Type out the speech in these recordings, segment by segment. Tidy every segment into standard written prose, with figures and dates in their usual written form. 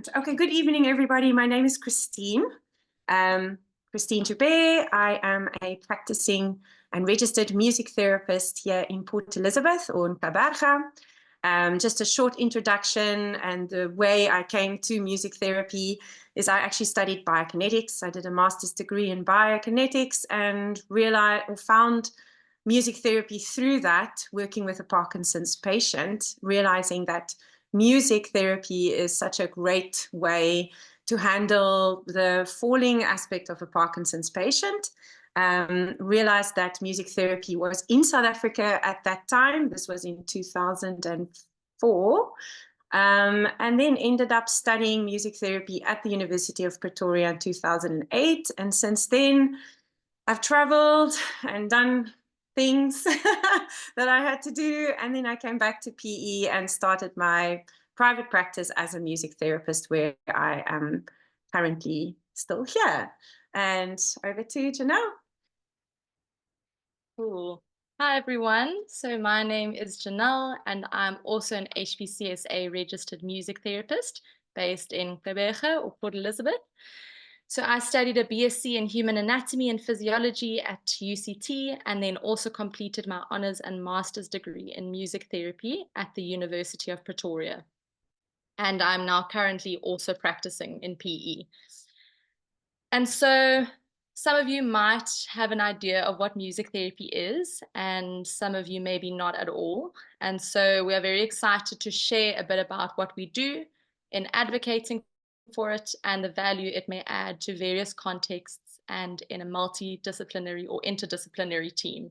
Excellent. Okay, good evening, everybody. My name is Christine. Christine Joubert. I am a practicing and registered music therapist here in Port Elizabeth or in Taberga. Just a short introduction, and the way I came to music therapy is I actually studied biokinetics. I did a master's degree in biokinetics and found music therapy through that, working with a Parkinson's patient, realizing that music therapy is such a great way to handle the falling aspect of a Parkinson's patient. Realized that music therapy was in South Africa at that time. This was in 2004. And then ended up studying music therapy at the University of Pretoria in 2008. And since then, I've traveled and done things that I had to do. And then I came back to PE and started my private practice as a music therapist, where I am currently still here. And over to Janelle. Cool. Hi, everyone. So my name is Janelle, and I'm also an HPCSA registered music therapist based in Taberga or Port Elizabeth. So I studied a BSc in Human Anatomy and Physiology at UCT, and then also completed my honors and master's degree in music therapy at the University of Pretoria. And I'm now currently also practicing in PE. And so some of you might have an idea of what music therapy is, and some of you maybe not at all. And so we are very excited to share a bit about what we do in advocating for it and the value it may add to various contexts and in a multidisciplinary or interdisciplinary team.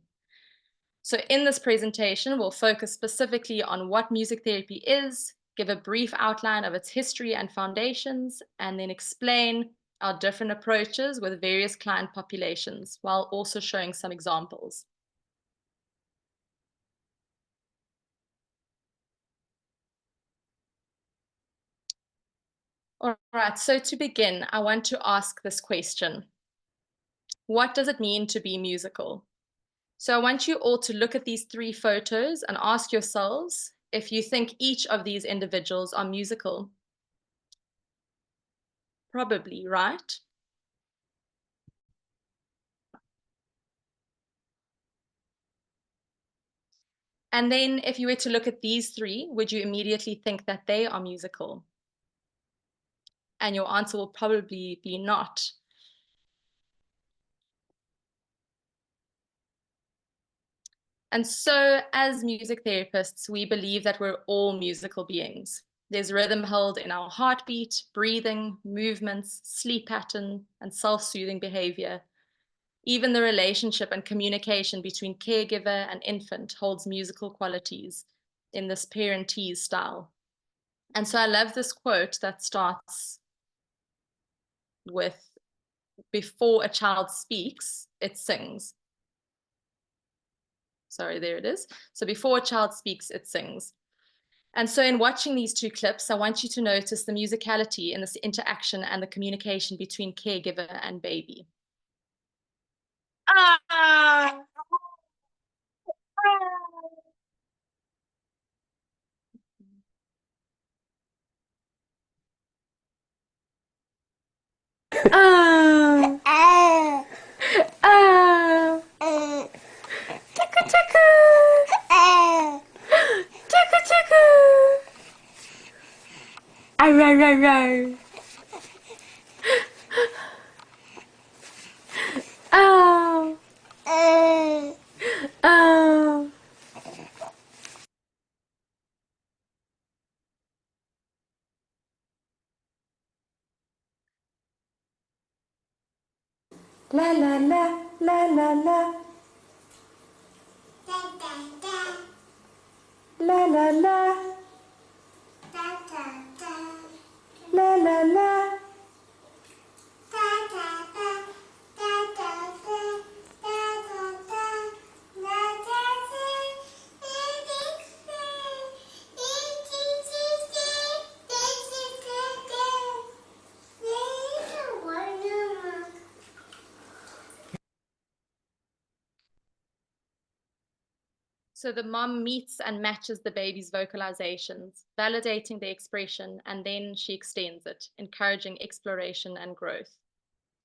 So in this presentation, we'll focus specifically on what music therapy is, give a brief outline of its history and foundations, and then explain our different approaches with various client populations, while also showing some examples. All right, so to begin, I want to ask this question. What does it mean to be musical? So I want you all to look at these three photos and ask yourselves if you think each of these individuals are musical. Probably, right? And then if you were to look at these three, would you immediately think that they are musical? And your answer will probably be not. And so as music therapists, we believe that we're all musical beings. There's rhythm held in our heartbeat, breathing, movements, sleep pattern, and self-soothing behavior. Even the relationship and communication between caregiver and infant holds musical qualities in this parentese style. And so I love this quote that starts with, "Before a child speaks, it sings." Sorry, there it is. So before a child speaks, it sings. And so in watching these two clips, I want you to notice the musicality in this interaction and the communication between caregiver and baby. Ah! Ah! Ah! Ah! Tuku tuku! Tuku tuku! Arr, arr, arr, arr. Oh! Oh! La la la, la la la. La la la. La la la. So the mom meets and matches the baby's vocalizations, validating the expression, and then she extends it, encouraging exploration and growth.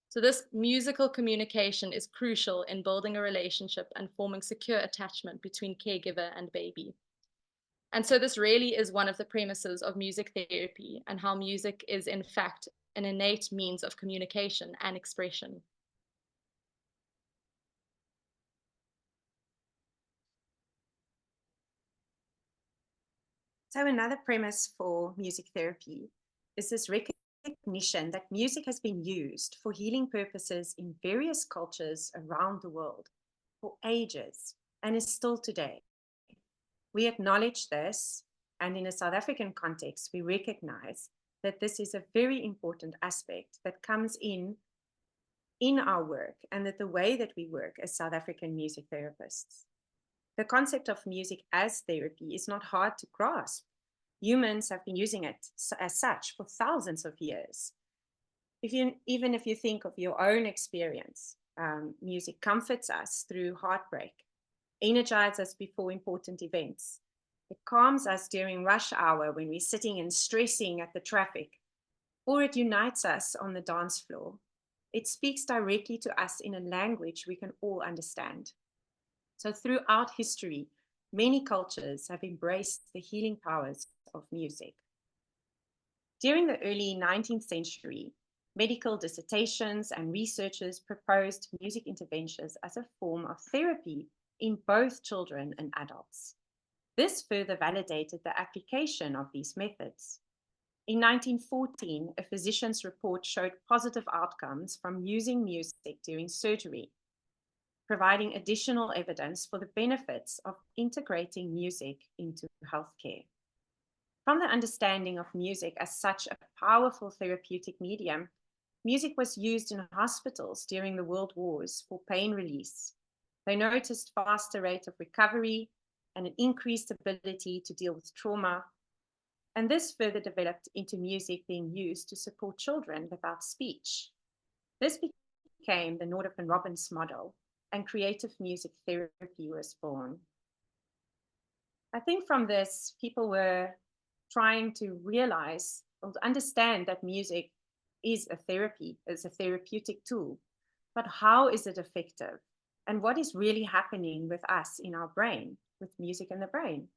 So this musical communication is crucial in building a relationship and forming secure attachment between caregiver and baby. And so this really is one of the premises of music therapy and how music is in fact an innate means of communication and expression. So another premise for music therapy is this recognition that music has been used for healing purposes in various cultures around the world for ages and is still today. We acknowledge this, and in a South African context, we recognize that this is a very important aspect that comes in our work, and that the way that we work as South African music therapists. The concept of music as therapy is not hard to grasp. Humans have been using it as such for thousands of years. Even if you think of your own experience, music comforts us through heartbreak, energizes us before important events. It calms us during rush hour when we're sitting and stressing at the traffic, or it unites us on the dance floor. It speaks directly to us in a language we can all understand. So throughout history, many cultures have embraced the healing powers of music. During the early 19th century, medical dissertations and researchers proposed music interventions as a form of therapy in both children and adults. This further validated the application of these methods. In 1914, a physician's report showed positive outcomes from using music during surgery, providing additional evidence for the benefits of integrating music into healthcare. From the understanding of music as such a powerful therapeutic medium, music was used in hospitals during the World Wars for pain release. They noticed faster rate of recovery and an increased ability to deal with trauma. And this further developed into music being used to support children without speech. This became the Northrop and Robbins model, and creative music therapy was born. I think from this, people were trying to realize or to understand that music is a therapy, is a therapeutic tool, but how is it effective? And what is really happening with us in our brain, with music in the brain?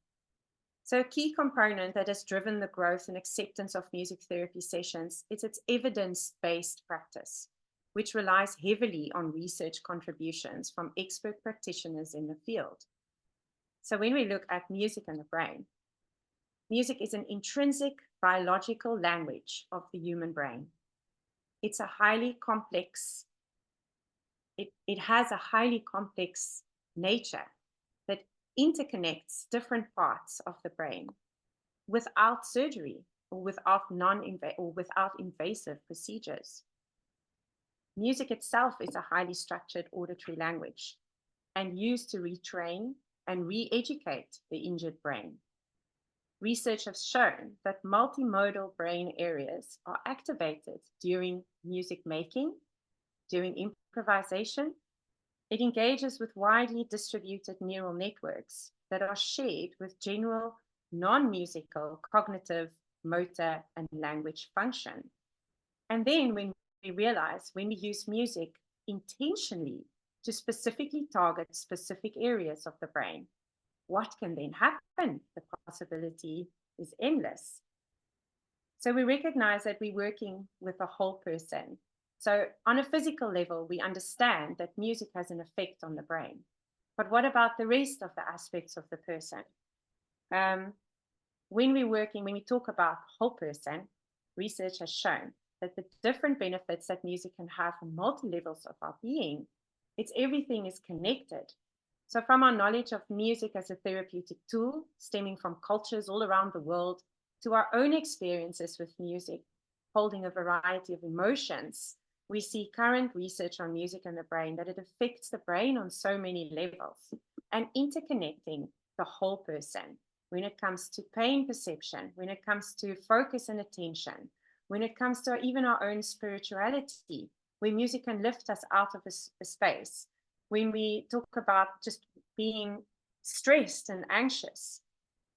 So a key component that has driven the growth and acceptance of music therapy sessions is its evidence-based practice, which relies heavily on research contributions from expert practitioners in the field. So when we look at music and the brain, music is an intrinsic biological language of the human brain. It's a highly complex, it has a highly complex nature that interconnects different parts of the brain without surgery or without invasive procedures. Music itself is a highly structured auditory language and used to retrain and re-educate the injured brain. Research has shown that multimodal brain areas are activated during music making, during improvisation. It engages with widely distributed neural networks that are shared with general non-musical cognitive, motor, and language function. And then when we realize when we use music intentionally to specifically target specific areas of the brain, what can then happen? The possibility is endless. So we recognize that we're working with a whole person. So on a physical level, we understand that music has an effect on the brain. But what about the rest of the aspects of the person? When we talk about whole person, research has shown that the different benefits that music can have on multi-levels of our being, everything is connected. So from our knowledge of music as a therapeutic tool, stemming from cultures all around the world, to our own experiences with music, holding a variety of emotions, we see current research on music and the brain that it affects the brain on so many levels and interconnecting the whole person when it comes to pain perception, when it comes to focus and attention, when it comes to even our own spirituality, where music can lift us out of a space. When we talk about just being stressed and anxious,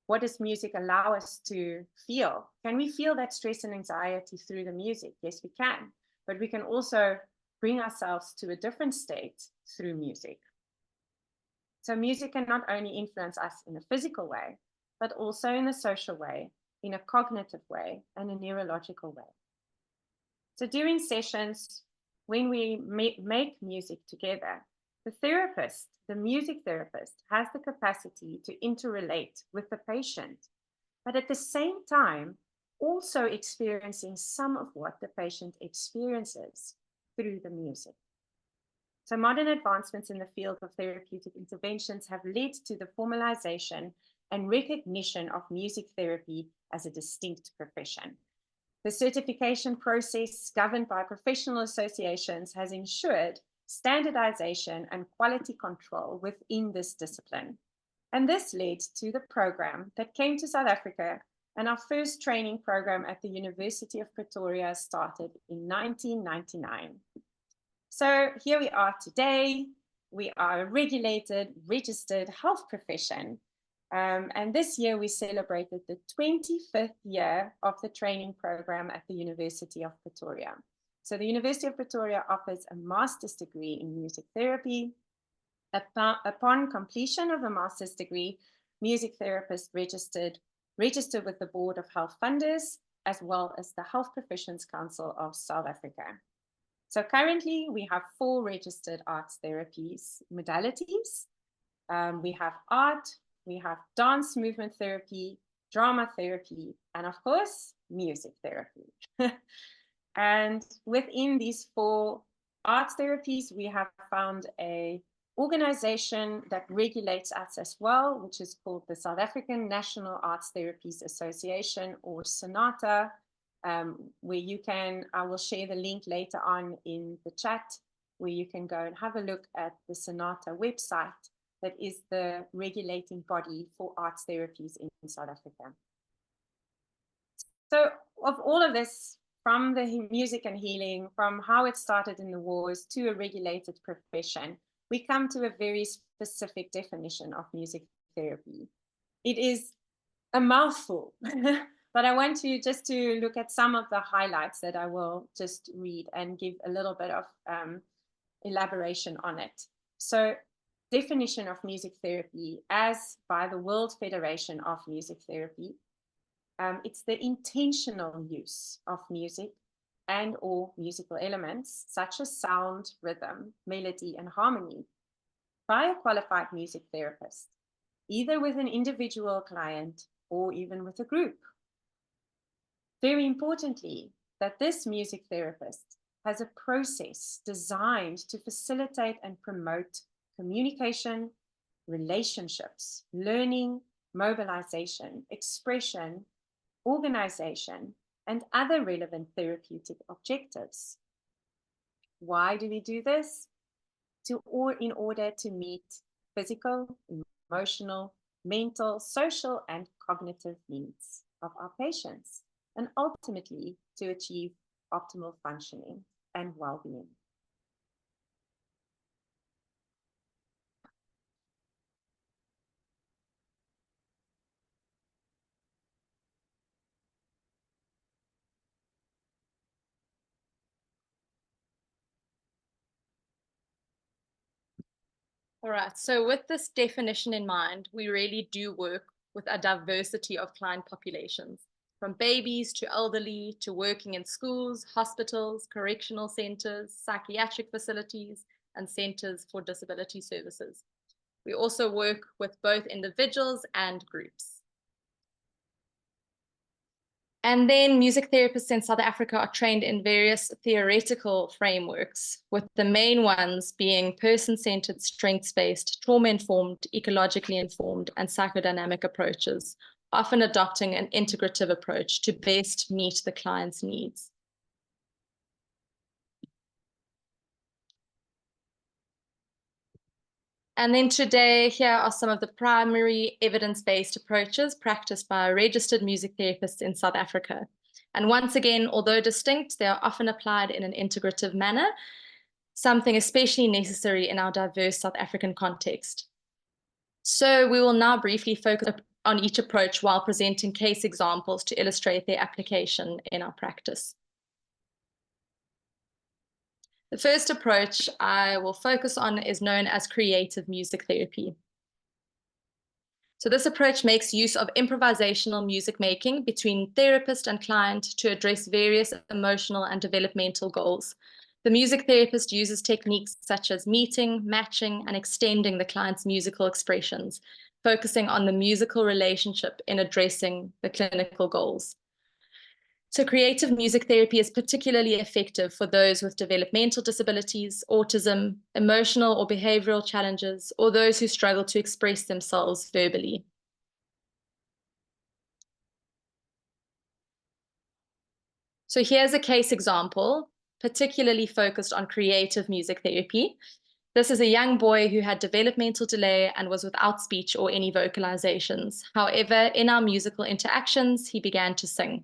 what does music allow us to feel? Can we feel that stress and anxiety through the music? Yes, we can. But we can also bring ourselves to a different state through music. So music can not only influence us in a physical way, but also in a social way, in a cognitive way, and a neurological way. So during sessions, when we make music together, the therapist, the music therapist, has the capacity to interrelate with the patient, but at the same time, also experiencing some of what the patient experiences through the music. So modern advancements in the field of therapeutic interventions have led to the formalization and recognition of music therapy as a distinct profession. The certification process governed by professional associations has ensured standardization and quality control within this discipline. And this led to the program that came to South Africa, and our first training program at the University of Pretoria started in 1999. So here we are today. We are a regulated, registered health profession. And this year we celebrated the 25th year of the training program at the University of Pretoria. So the University of Pretoria offers a master's degree in music therapy. Upon completion of a master's degree, music therapists register with the Board of Health Funders, as well as the Health Professions Council of South Africa. So currently we have 4 registered arts therapies modalities. We have art, we have dance movement therapy, drama therapy, and of course, music therapy. And within these 4 arts therapies, we have found an organization that regulates us as well, which is called the South African National Arts Therapies Association, or SONATA, where you can, I will share the link later on in the chat, where you can go and have a look at the SONATA website. That is the regulating body for arts therapies in South Africa. So of all of this, from the music and healing, from how it started in the wars to a regulated profession, we come to a very specific definition of music therapy. It is a mouthful, but I want you just to look at some of the highlights that I will just read and give a little bit of elaboration on it. So, definition of music therapy as by the World Federation of Music Therapy. It's the intentional use of music and or musical elements such as sound, rhythm, melody, and harmony by a qualified music therapist, either with an individual client or even with a group. Very importantly, that this music therapist has a process designed to facilitate and promote communication, relationships, learning, mobilization, expression, organization, and other relevant therapeutic objectives. Why do we do this? In order to meet physical, emotional, mental, social, and cognitive needs of our patients, and ultimately to achieve optimal functioning and well-being. All right, so with this definition in mind, we really do work with a diversity of client populations, from babies to elderly to working in schools, hospitals, correctional centers, psychiatric facilities, and centers for disability services. We also work with both individuals and groups. And then music therapists in South Africa are trained in various theoretical frameworks, with the main ones being person-centered, strengths-based, trauma-informed, ecologically informed, and psychodynamic approaches, often adopting an integrative approach to best meet the client's needs. And then today, here are some of the primary evidence-based approaches practiced by registered music therapists in South Africa. And once again, although distinct, they are often applied in an integrative manner, something especially necessary in our diverse South African context. So we will now briefly focus on each approach while presenting case examples to illustrate their application in our practice. The first approach I will focus on is known as creative music therapy. So this approach makes use of improvisational music making between therapist and client to address various emotional and developmental goals. The music therapist uses techniques such as meeting, matching, and extending the client's musical expressions, focusing on the musical relationship in addressing the clinical goals. So creative music therapy is particularly effective for those with developmental disabilities, autism, emotional or behavioral challenges, or those who struggle to express themselves verbally. So here's a case example, particularly focused on creative music therapy. This is a young boy who had developmental delay and was without speech or any vocalizations. However, in our musical interactions, he began to sing.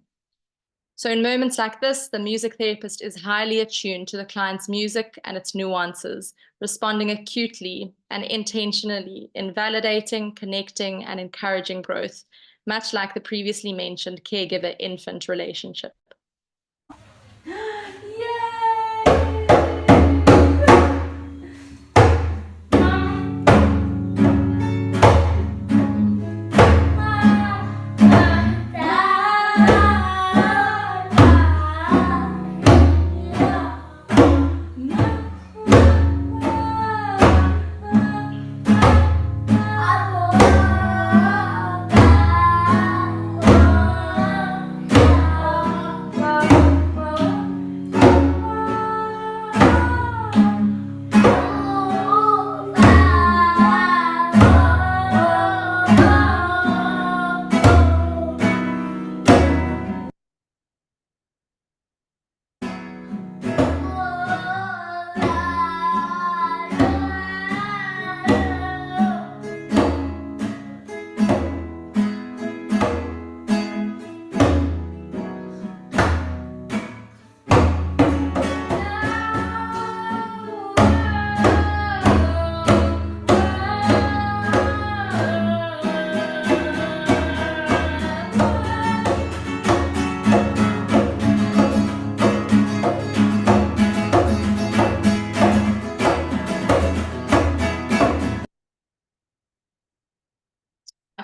So in moments like this, the music therapist is highly attuned to the client's music and its nuances, responding acutely and intentionally in validating, connecting, and encouraging growth, much like the previously mentioned caregiver-infant relationship.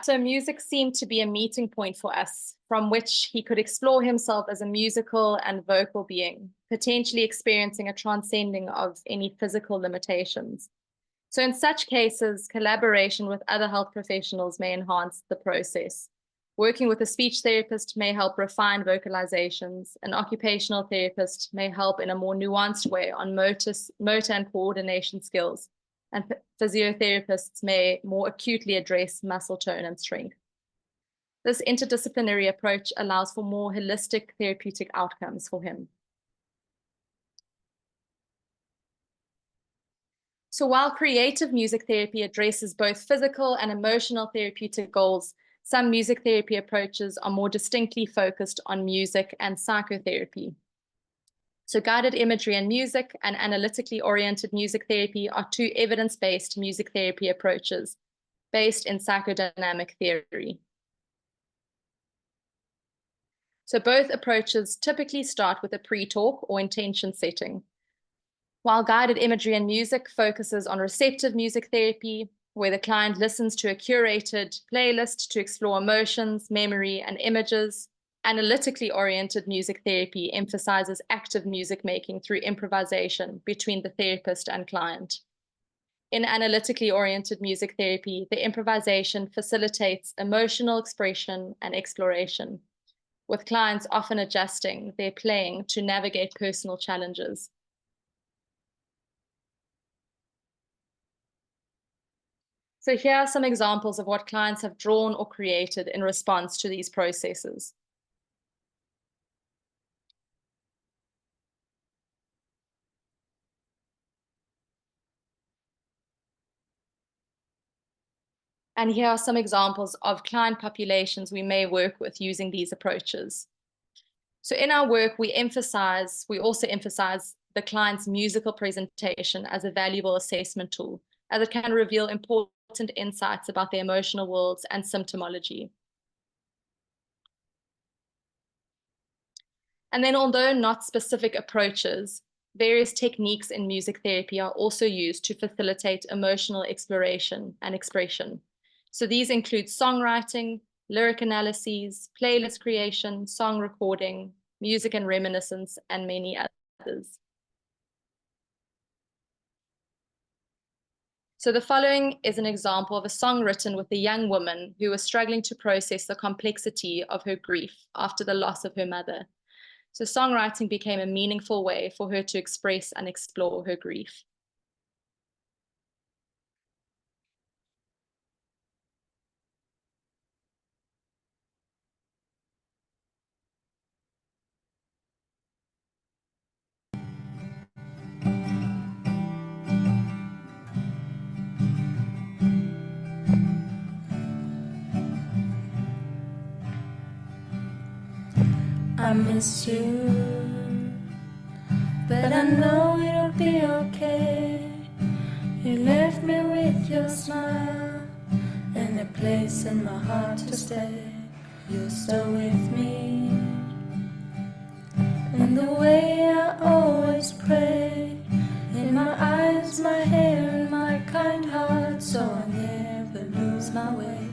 So music seemed to be a meeting point for us, from which he could explore himself as a musical and vocal being, potentially experiencing a transcending of any physical limitations. So in such cases, collaboration with other health professionals may enhance the process. Working with a speech therapist may help refine vocalizations. An occupational therapist may help in a more nuanced way on motor and coordination skills. And physiotherapists may more acutely address muscle tone and strength. This interdisciplinary approach allows for more holistic therapeutic outcomes for him. So while creative music therapy addresses both physical and emotional therapeutic goals, some music therapy approaches are more distinctly focused on music and psychotherapy. So guided imagery and music and analytically oriented music therapy are two evidence-based music therapy approaches based in psychodynamic theory. So both approaches typically start with a pre-talk or intention setting. While guided imagery and music focuses on receptive music therapy, where the client listens to a curated playlist to explore emotions, memory, and images, analytically oriented music therapy emphasizes active music making through improvisation between the therapist and client. In analytically oriented music therapy, the improvisation facilitates emotional expression and exploration, with clients often adjusting their playing to navigate personal challenges. So here are some examples of what clients have drawn or created in response to these processes. And here are some examples of client populations we may work with using these approaches. So in our work, we also emphasize the client's musical presentation as a valuable assessment tool, as it can reveal important insights about the emotional worlds and symptomology. And then, although not specific approaches, various techniques in music therapy are also used to facilitate emotional exploration and expression. So these include songwriting, lyric analyses, playlist creation, song recording, music and reminiscence, and many others. So the following is an example of a song written with a young woman who was struggling to process the complexity of her grief after the loss of her mother. So songwriting became a meaningful way for her to express and explore her grief. I miss you, but I know it'll be okay. You left me with your smile and a place in my heart to stay. You're still with me, in the way I always pray. In my eyes, my hair, and my kind heart, so I never lose my way.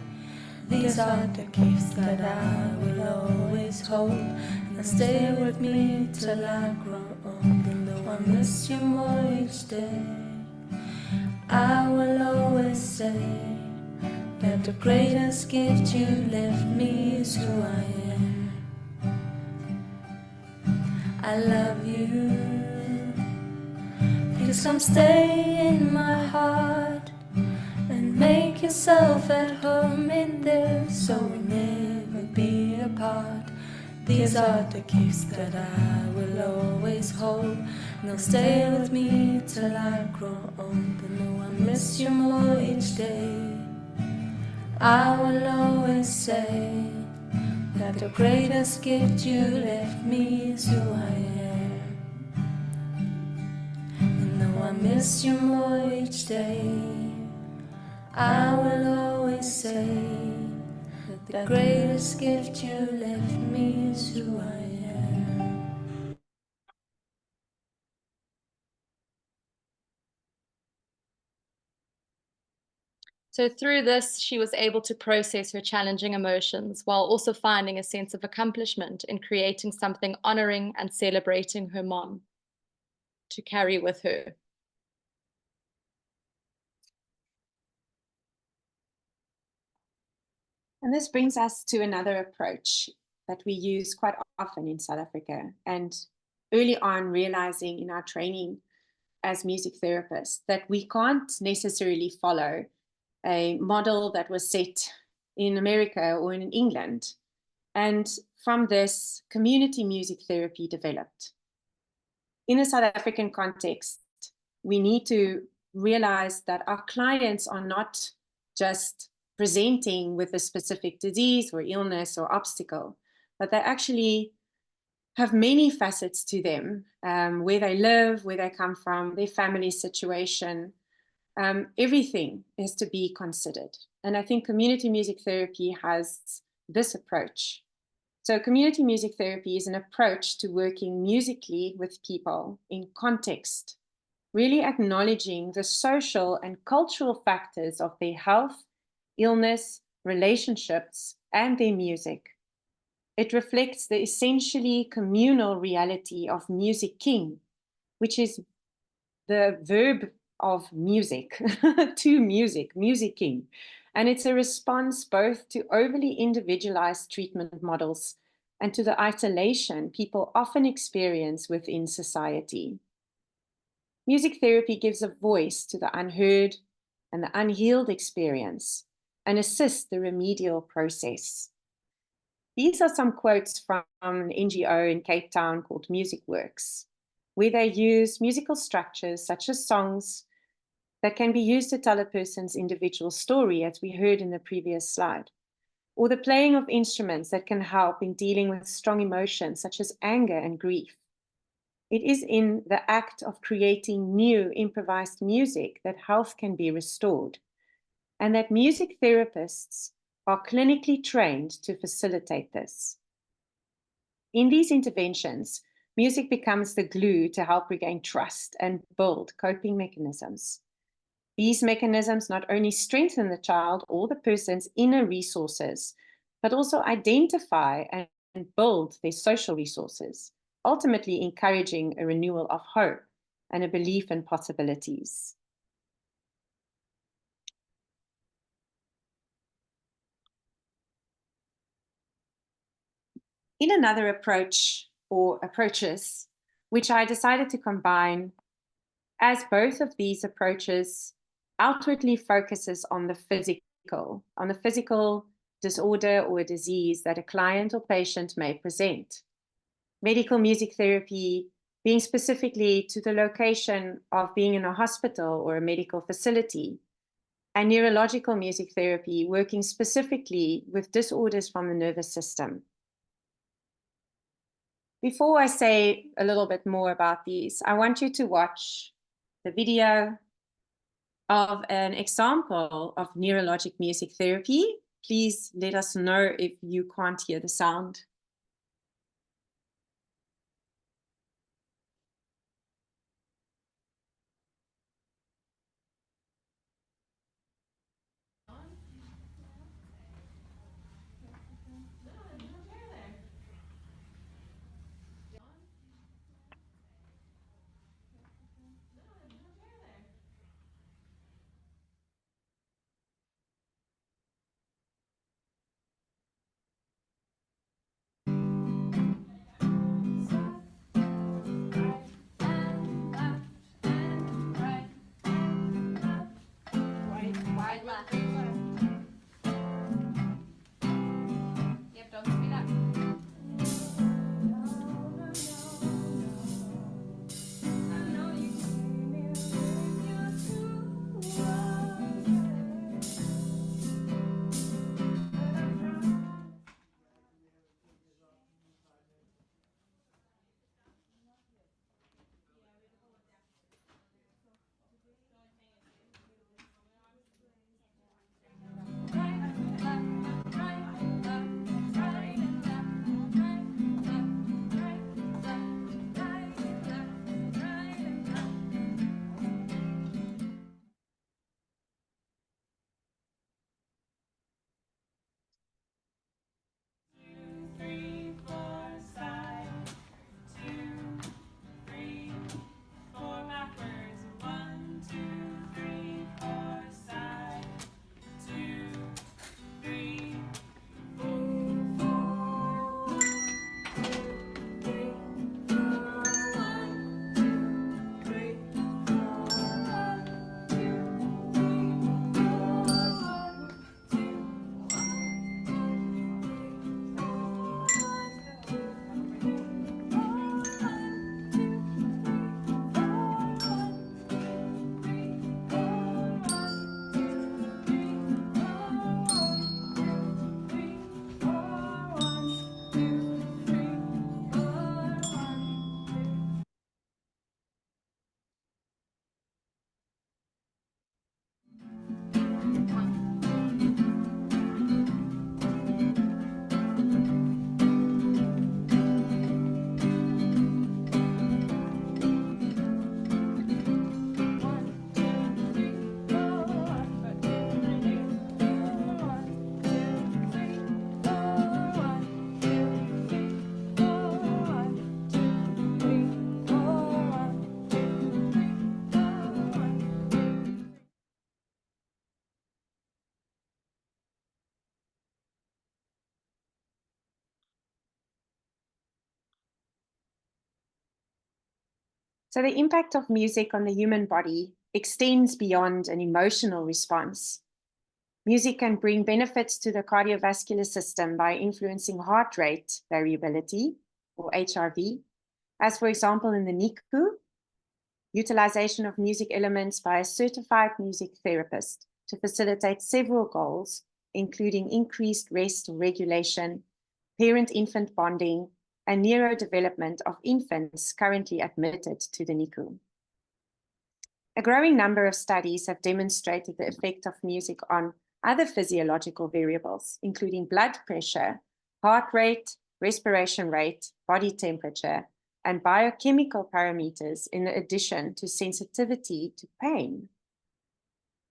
These are the gifts that I will always hold, and stay with me till I grow old. And though I miss you more each day, I will always say that the greatest gift you left me is who I am. I love you, please come stay in my heart and make yourself at home in there, so we'll never be apart. These are the gifts that I will always hold, and they'll stay with me till I grow old. And though I miss you more each day, I will always say that the greatest gift you left me is who I am. And though I miss you more each day, I will always say that the greatest gift you left me is who I am. So through this, she was able to process her challenging emotions while also finding a sense of accomplishment in creating something honoring and celebrating her mom to carry with her. And this brings us to another approach that we use quite often in South Africa, and early on realizing in our training as music therapists that we can't necessarily follow a model that was set in America or in England. And from this, community music therapy developed. In a South African context, we need to realize that our clients are not just presenting with a specific disease or illness or obstacle, but they actually have many facets to them, where they live, where they come from, their family situation. Everything is to be considered. And I think community music therapy has this approach. So community music therapy is an approach to working musically with people in context, really acknowledging the social and cultural factors of their health, illness, relationships, and their music. It reflects the essentially communal reality of musicking, which is the verb of music, to music, musicking. And it's a response both to overly individualized treatment models and to the isolation people often experience within society. Music therapy gives a voice to the unheard and the unhealed experience and assists the remedial process. These are some quotes from an NGO in Cape Town called Music Works, where they use musical structures such as songs that can be used to tell a person's individual story, as we heard in the previous slide, or the playing of instruments that can help in dealing with strong emotions such as anger and grief. It is in the act of creating new improvised music that health can be restored. and that music therapists are clinically trained to facilitate this. In these interventions, music becomes the glue to help regain trust and build coping mechanisms. These mechanisms not only strengthen the child or the person's inner resources, but also identify and build their social resources, ultimately encouraging a renewal of hope and a belief in possibilities. In another approach or approaches, which I decided to combine, as both of these approaches outwardly focuses on the physical disorder or disease that a client or patient may present. Medical music therapy being specifically to the location of being in a hospital or a medical facility, and neurological music therapy working specifically with disorders from the nervous system. Before I say a little bit more about these, I want you to watch the video of an example of neurologic music therapy. Please let us know if you can't hear the sound. So the impact of music on the human body extends beyond an emotional response. Music can bring benefits to the cardiovascular system by influencing heart rate variability, or HRV, as for example in the NICU, utilization of music elements by a certified music therapist to facilitate several goals, including increased rest regulation, parent-infant bonding, and neurodevelopment of infants currently admitted to the NICU. A growing number of studies have demonstrated the effect of music on other physiological variables, including blood pressure, heart rate, respiration rate, body temperature, and biochemical parameters in addition to sensitivity to pain.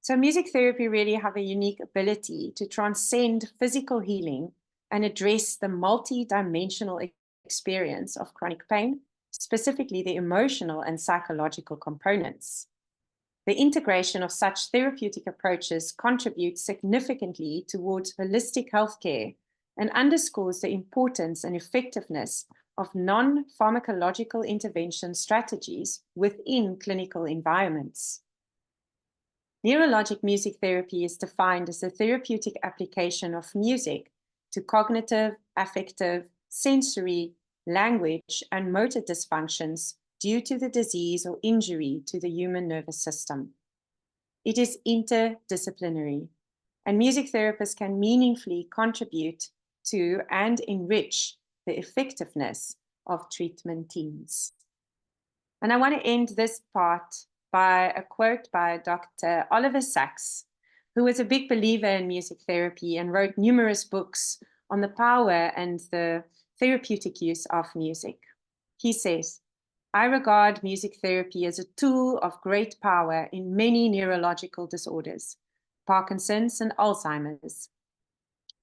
So music therapy really have a unique ability to transcend physical healing and address the multi-dimensional experience of chronic pain, specifically the emotional and psychological components. The integration of such therapeutic approaches contributes significantly towards holistic healthcare and underscores the importance and effectiveness of non-pharmacological intervention strategies within clinical environments. Neurologic music therapy is defined as the therapeutic application of music to cognitive, affective, sensory, language, and motor dysfunctions due to the disease or injury to the human nervous system. It is interdisciplinary, and music therapists can meaningfully contribute to and enrich the effectiveness of treatment teams. And I want to end this part by a quote by Dr. Oliver Sacks, who was a big believer in music therapy and wrote numerous books on the power and the therapeutic use of music. He says, "I regard music therapy as a tool of great power in many neurological disorders, Parkinson's and Alzheimer's,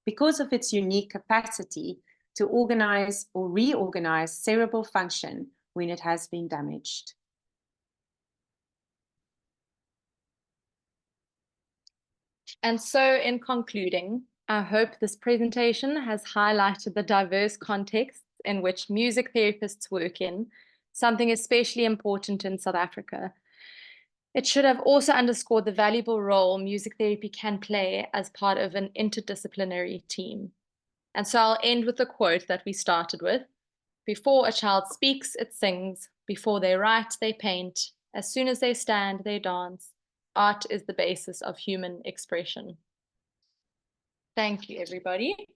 because of its unique capacity to organize or reorganize cerebral function when it has been damaged." And so in concluding, I hope this presentation has highlighted the diverse contexts in which music therapists work in, something especially important in South Africa. It should have also underscored the valuable role music therapy can play as part of an interdisciplinary team. And so I'll end with the quote that we started with. "Before a child speaks, it sings. Before they write, they paint. As soon as they stand, they dance. Art is the basis of human expression." Thank you, everybody.